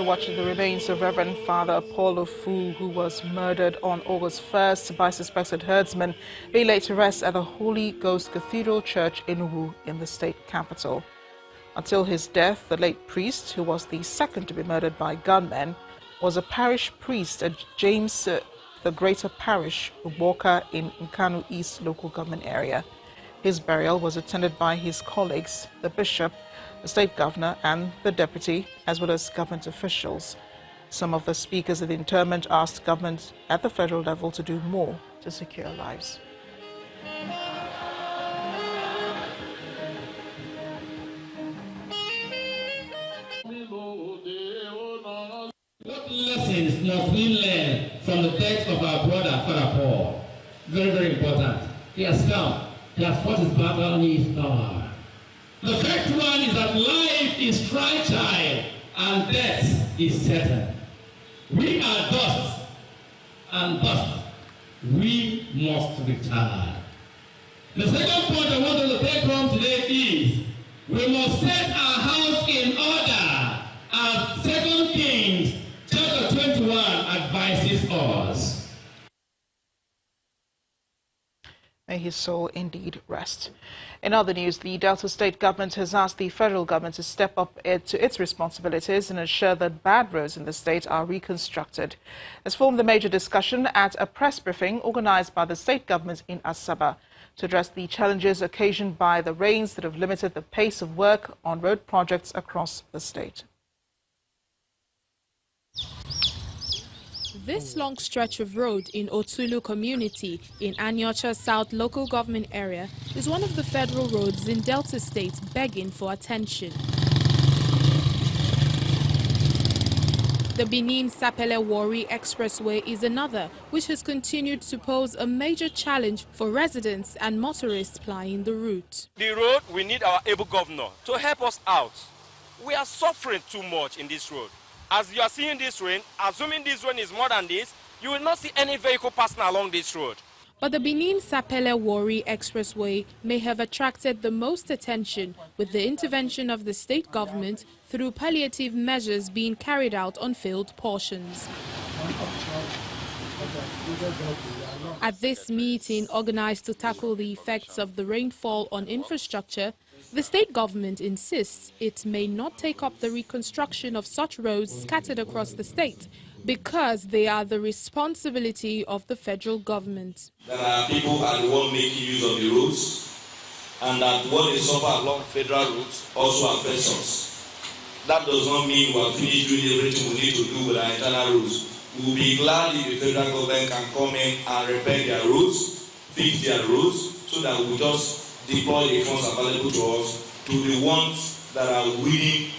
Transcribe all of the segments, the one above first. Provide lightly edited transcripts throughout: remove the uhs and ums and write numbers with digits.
watching the remains of Reverend Father Apollo Fu, who was murdered on August 1st by suspected herdsmen, being laid to rest at the Holy Ghost Cathedral Church in Wu in the state capital. Until his death, the late priest, who was the second to be murdered by gunmen, was a parish priest at James the Greater Parish, Walker in Nkanu East local government area. His burial was attended by his colleagues, the bishop, the state governor and the deputy, as well as government officials. Some of the speakers at the interment asked government at the federal level to do more to secure lives. What lessons must we learn from the death of our brother, Father Paul? Very, very important. He has come. He has fought his battle and he is gone. The first one is that life is fragile and death is certain. We are dust, and dust we must return. The second point I want us to take home today is we must set our house in order, as 2 Kings chapter 21 advises us. May his soul indeed rest. In other news, the Delta State government has asked the federal government to step up to its responsibilities and ensure that bad roads in the state are reconstructed. This formed the major discussion at a press briefing organized by the state government in Asaba to address the challenges occasioned by the rains that have limited the pace of work on road projects across the state. This long stretch of road in Otulu community in Anyocha South local government area is one of the federal roads in Delta State begging for attention. The Benin-Sapele Warri Expressway is another, which has continued to pose a major challenge for residents and motorists plying the route. The road, we need our able governor to help us out. We are suffering too much in this road. As you are seeing this rain, assuming this rain is more than this, you will not see any vehicle passing along this road. But the Benin-Sapele Warri Expressway may have attracted the most attention with the intervention of the state government through palliative measures being carried out on failed portions. At this meeting organized to tackle the effects of the rainfall on infrastructure, the state government insists it may not take up the reconstruction of such roads scattered across the state because they are the responsibility of the federal government. There are people who are the one making use of the roads, and that what they suffer along federal routes also affects us. That does not mean we are finished doing everything we need to do with our internal roads. We will be glad if the federal government can come in and repair their roads, fix their roads, so that we just deploy the funds available to us to the ones that are within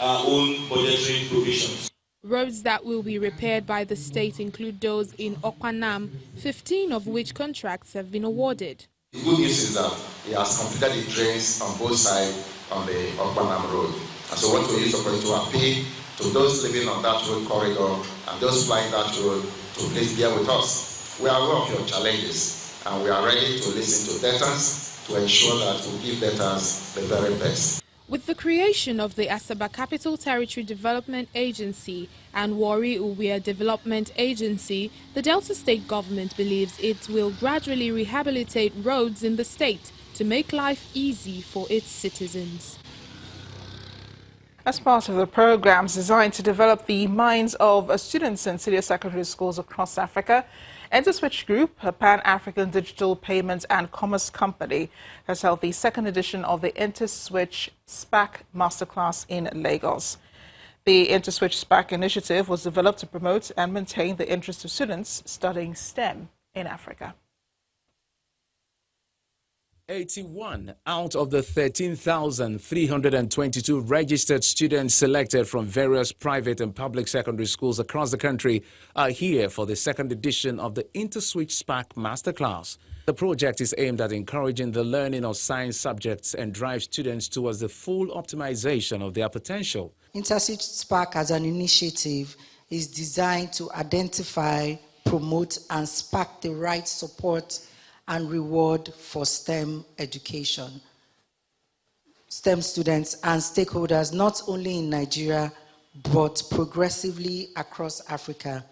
our own budgetary provisions. Roads that will be repaired by the state include those in Okpanam, 15 of which contracts have been awarded. The good news is that he has completed the drains on both sides on the Okpanam road. And so what we use to appeal to those living on that road corridor and those flying that road to please bear with us. We are aware of your challenges and we are ready to listen to debtors to ensure that we give debtors the very best. With the creation of the Asaba Capital Territory Development Agency and Warri Uwia Development Agency, the Delta State government believes it will gradually rehabilitate roads in the state to make life easy for its citizens. As part of the programs designed to develop the minds of students in senior secondary schools across Africa, Interswitch Group, a Pan-African digital payment and commerce company, has held the second edition of the Interswitch SPAC masterclass in Lagos. The Interswitch SPAC initiative was developed to promote and maintain the interest of students studying STEM in Africa. 81 out of the 13,322 registered students selected from various private and public secondary schools across the country are here for the second edition of the Interswitch SPAC Masterclass. The project is aimed at encouraging the learning of science subjects and drive students towards the full optimization of their potential. Interswitch SPAC as an initiative is designed to identify, promote and spark the right support and reward for STEM education. STEM students and stakeholders not only in Nigeria but progressively across Africa.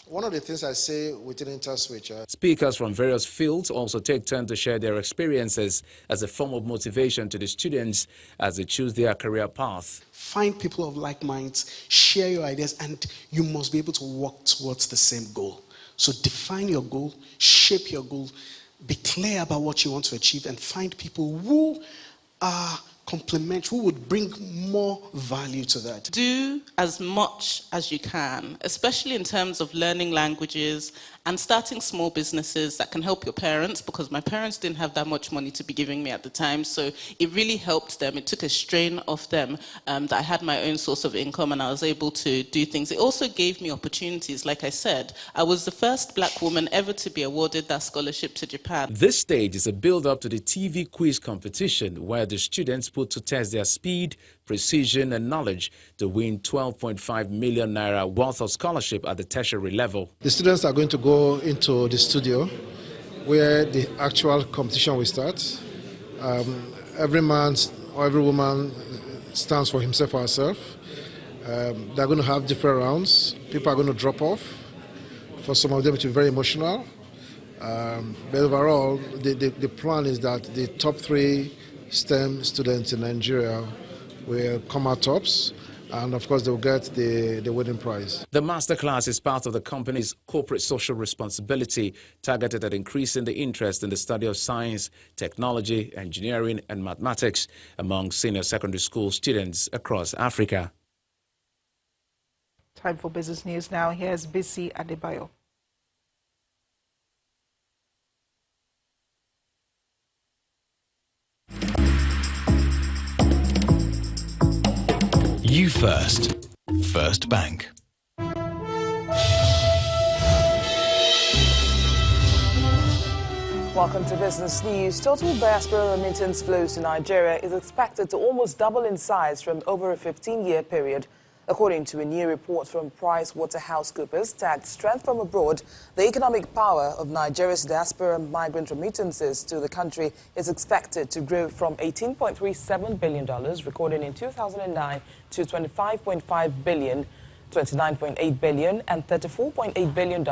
One of the things I say within InterSwitch. Speakers from various fields also take turn to share their experiences as a form of motivation to the students as they choose their career path. Find people of like minds, share your ideas, and you must be able to work towards the same goal. So define your goal, shape your goal, be clear about what you want to achieve, and find people who are complement, who would bring more value to that. Do as much as you can, especially in terms of learning languages and starting small businesses that can help your parents, because my parents didn't have that much money to be giving me at the time, so it really helped them. It took a strain off them that I had my own source of income and I was able to do things. It also gave me opportunities. Like I said, I was the first black woman ever to be awarded that scholarship to Japan. This stage is a build-up to the TV quiz competition where the students put to test their speed, precision and knowledge to win 12.5 million naira worth of scholarship at the tertiary level. The students are going to go into the studio where the actual competition will start. Every man or every woman stands for himself or herself. They're going to have different rounds. People are going to drop off. For some of them it will be very emotional. But overall, the plan is that the top 3 STEM students in Nigeria will come out tops, and of course they will get the winning prize. The masterclass is part of the company's corporate social responsibility targeted at increasing the interest in the study of science, technology, engineering and mathematics among senior secondary school students across Africa. Time for business news now. Here's Bisi Adebayo. You First. First Bank. Welcome to Business News. Total diaspora remittance flows to Nigeria is expected to almost double in size from over a 15-year period. According to a new report from PricewaterhouseCoopers tagged Strength from Abroad, the economic power of Nigeria's diaspora migrant remittances to the country is expected to grow from $18.37 billion recorded in 2009 to $25.5 billion, $29.8 billion and $34.8 billion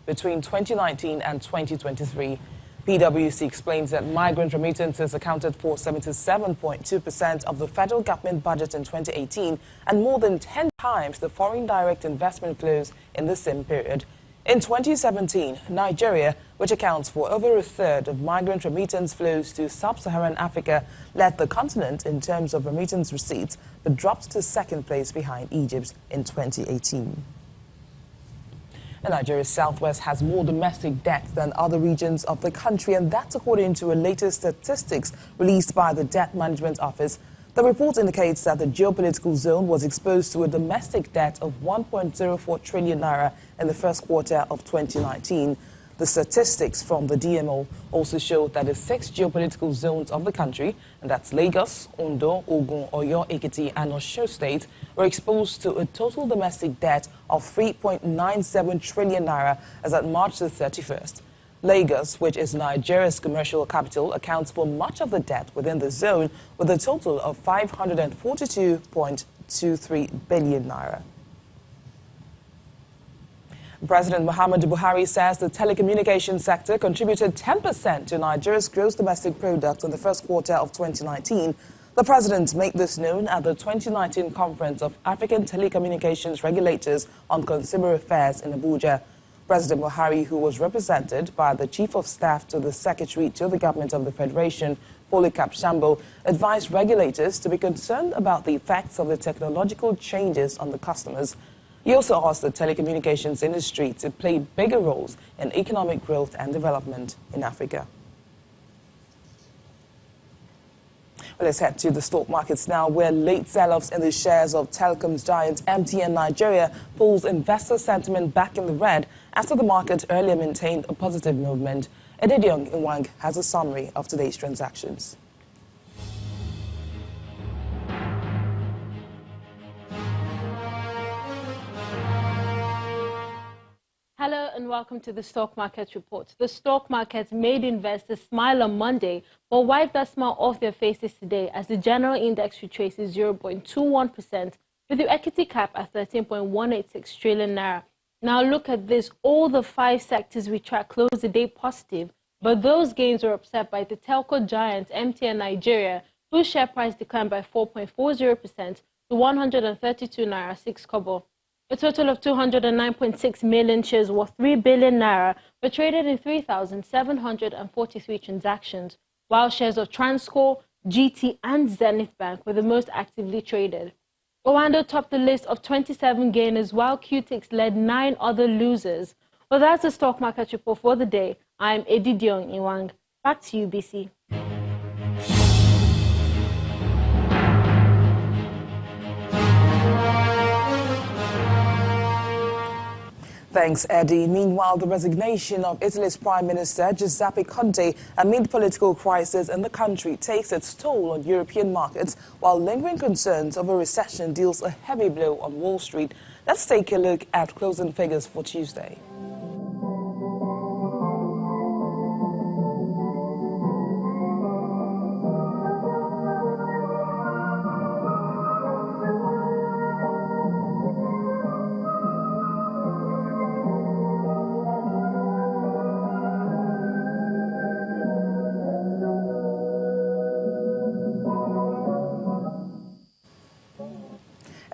between 2019 and 2023. PwC explains that migrant remittances accounted for 77.2% of the federal government budget in 2018 and more than 10 times the foreign direct investment flows in the same period. In 2017, Nigeria, which accounts for over a third of migrant remittance flows to sub-Saharan Africa, led the continent in terms of remittance receipts, but dropped to second place behind Egypt in 2018. Nigeria's southwest has more domestic debt than other regions of the country, and that's according to a latest statistics released by the Debt Management Office. The report indicates that the geopolitical zone was exposed to a domestic debt of 1.04 trillion naira in the first quarter of 2019. The statistics from the DMO also showed that the 6 geopolitical zones of the country, and that's Lagos, Ondo, Ogun, Oyo, Ekiti, and Osun states, were exposed to a total domestic debt of 3.97 trillion naira as at March the 31st. Lagos, which is Nigeria's commercial capital, accounts for much of the debt within the zone with a total of 542.23 billion naira. President Muhammadu Buhari says the telecommunications sector contributed 10% to Nigeria's gross domestic product in the first quarter of 2019. The president made this known at the 2019 Conference of African Telecommunications Regulators on Consumer Affairs in Abuja. President Buhari, who was represented by the Chief of Staff to the Secretary to the Government of the Federation, Polycarp Shambo, advised regulators to be concerned about the effects of the technological changes on the customers. He also asked the telecommunications industry to play bigger roles in economic growth and development in Africa. Well, let's head to the stock markets now, where late sell-offs in the shares of telecoms giant MTN Nigeria pulls investor sentiment back in the red after the market earlier maintained a positive movement. Edidiong Nwang has a summary of today's transactions. Hello and welcome to the Stock Market Report. The stock market made investors smile on Monday, but wiped that smile off their faces today as the general index retraces 0.21% with the equity cap at 13.186 trillion naira. Now look at this, all the 5 sectors we track closed the day positive, but those gains were upset by the telco giant MTN Nigeria, whose share price declined by 4.40% to 132 naira 6 kobo. A total of 209.6 million shares worth 3 billion naira were traded in 3,743 transactions, while shares of Transcorp, GT and Zenith Bank were the most actively traded. Owando topped the list of 27 gainers, while QTix led 9 other losers. Well, that's the stock market report for the day. I'm Edidiong Iwang. Back to you, BC. Thanks, Eddie. Meanwhile, the resignation of Italy's Prime Minister Giuseppe Conte amid political crisis in the country takes its toll on European markets, while lingering concerns of a recession deals a heavy blow on Wall Street. Let's take a look at closing figures for Tuesday.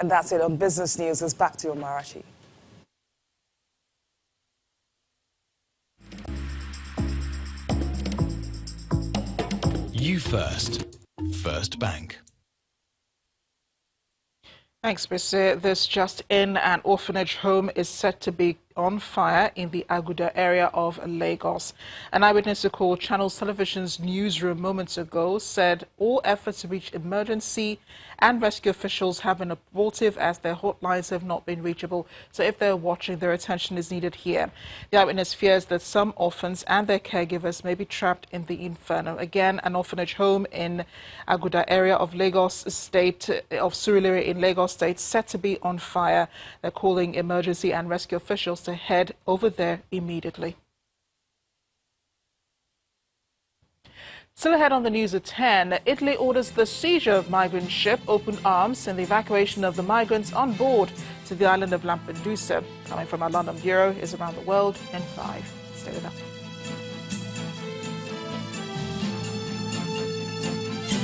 And that's it on Business News. It's back to you, Marachi. You First. First Bank. Thanks, Bisse. This just in, an orphanage home is set to be on fire in the Aguda area of Lagos. An eyewitness who called Channels Television's newsroom moments ago said all efforts to reach emergency and rescue officials have been abortive as their hotlines have not been reachable. So if they're watching, their attention is needed here. The eyewitness fears that some orphans and their caregivers may be trapped in the inferno. Again, an orphanage home in Aguda area of Lagos State, of Surulere in Lagos State, set to be on fire. They're calling emergency and rescue officials to head over there immediately. Still ahead on the news at 10, Italy orders the seizure of migrant ship Open Arms and the evacuation of the migrants on board to the island of Lampedusa. Coming from our London bureau is Around the World in 5. Stay with us.